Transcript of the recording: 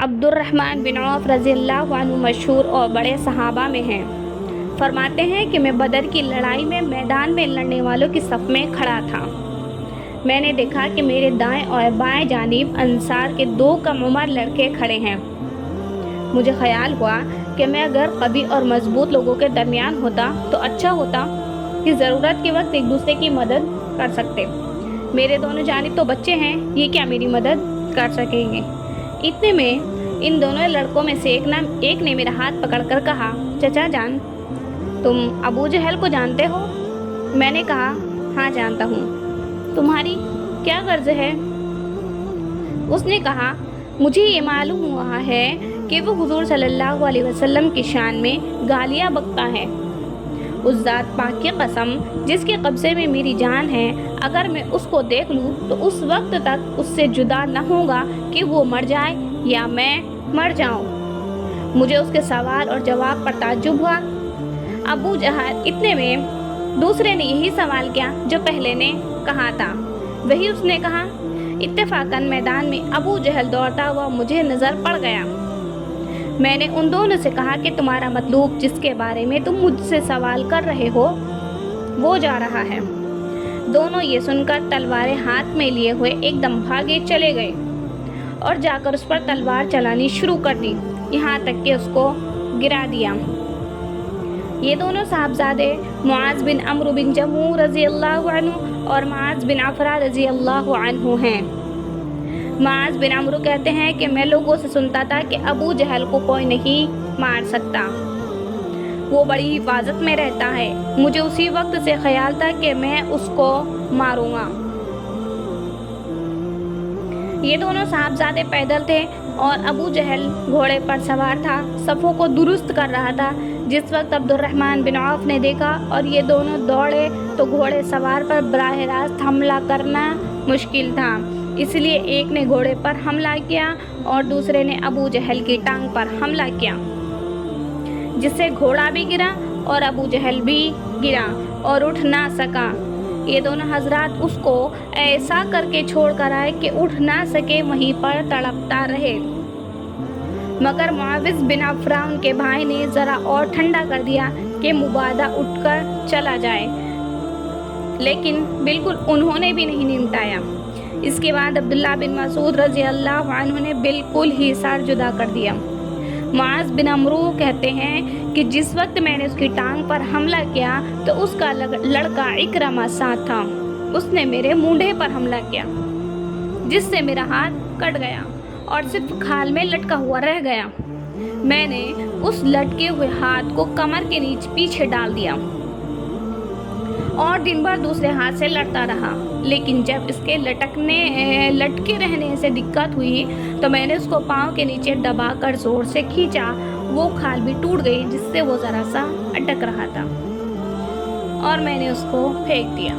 عبد الرحمن بن عوف رضی اللہ عنہ مشہور اور بڑے صحابہ میں ہیں۔ فرماتے ہیں کہ میں بدر کی لڑائی میں میدان میں لڑنے والوں کی صف میں کھڑا تھا۔ میں نے دیکھا کہ میرے دائیں اور بائیں جانب انصار کے 2 کم عمر لڑکے کھڑے ہیں۔ مجھے خیال ہوا کہ میں اگر قوی اور مضبوط لوگوں کے درمیان ہوتا تو اچھا ہوتا کہ ضرورت کے وقت ایک دوسرے کی مدد کر سکتے۔ میرے دونوں جانب تو بچے ہیں، یہ کیا میری مدد کر سکیں گے؟ اتنے میں ان دونوں لڑکوں میں سے ایک نے میرا ہاتھ پکڑ کر کہا، چچا جان، تم ابو جہل کو جانتے ہو؟ میں نے کہا، ہاں جانتا ہوں۔ تمہاری کیا غرض ہے؟ اس نے کہا، مجھے یہ معلوم ہوا ہے کہ وہ حضور صلی اللہ علیہ وسلم کی شان میں گالیاں بکتا ہے۔ اس ذات پاک کی قسم جس کے قبضے میں میری جان ہے، اگر میں اس کو دیکھ لوں تو اس وقت تک اس سے جدا نہ ہوگا کہ وہ مر جائے یا میں مر جاؤں۔ مجھے اس کے سوال اور جواب پر تعجب ہوا۔ ابو جہل، اتنے میں دوسرے نے یہی سوال کیا جو پہلے نے کہا تھا۔ وہی اس نے کہا۔ اتفاقاً میدان میں ابو جہل دوڑتا ہوا مجھے نظر پڑ گیا۔ میں نے ان دونوں سے کہا کہ تمہارا مطلوب جس کے بارے میں تم مجھ سے سوال کر رہے ہو وہ جا رہا ہے۔ دونوں یہ سن کر تلواریں ہاتھ میں لیے ہوئے ایک دم بھاگے چلے گئے اور جا کر اس پر تلوار چلانی شروع کر دی، یہاں تک کہ اس کو گرا دیا۔ یہ دونوں صاحبزادے معاذ بن عمرو بن جموح رضی اللہ عنہ اور معاذ بن عفرہ رضی اللہ عنہ ہیں۔ معاذ بن عمرو کہتے ہیں کہ میں لوگوں سے سنتا تھا کہ ابو جہل کو کوئی نہیں مار سکتا، وہ بڑی حفاظت میں رہتا ہے۔ مجھے اسی وقت سے خیال تھا کہ میں اس کو ماروں گا۔ یہ دونوں صاحبزادے پیدل تھے اور ابو جہل گھوڑے پر سوار تھا، صفوں کو درست کر رہا تھا۔ جس وقت عبد الرحمن بن عوف نے دیکھا اور یہ دونوں دوڑے تو گھوڑے سوار پر براہ راست حملہ کرنا مشکل تھا، اس لیے ایک نے گھوڑے پر حملہ کیا اور دوسرے نے ابو جہل کی ٹانگ پر حملہ کیا، جس سے گھوڑا بھی گرا اور ابو جہل بھی گرا اور اٹھ نہ سکا۔ یہ دونوں حضرات اس کو ایسا کر کے چھوڑ کر آئے کہ اٹھ نہ سکے، وہیں پر تڑپتا رہے۔ مگر معاوض بن عفرہ ان کے بھائی نے ذرا اور ٹھنڈا کر دیا کہ مبادہ اٹھ کر چلا جائے، لیکن بالکل انہوں نے بھی نہیں نمٹایا۔ اس کے بعد عبداللہ بن مسعود رضی اللہ عنہ نے بالکل ہی سر جدا کر دیا۔ معاذ بن عمرو کہتے ہیں کہ جس وقت میں نے اس کی ٹانگ پر حملہ کیا تو اس کا لڑکا اکرمہ ساتھ تھا، اس نے میرے مونڈھے پر حملہ کیا، جس سے میرا ہاتھ کٹ گیا اور صرف کھال میں لٹکا ہوا رہ گیا۔ میں نے اس لٹکے ہوئے ہاتھ کو کمر کے نیچے پیچھے ڈال دیا اور دن بھر دوسرے ہاتھ سے لڑتا رہا، لیکن جب اس کے لٹکے رہنے سے دقت ہوئی تو میں نے اس کو پاؤں کے نیچے دبا کر زور سے کھینچا، وہ کھال بھی ٹوٹ گئی جس سے وہ ذرا سا اٹک رہا تھا اور میں نے اس کو پھینک دیا۔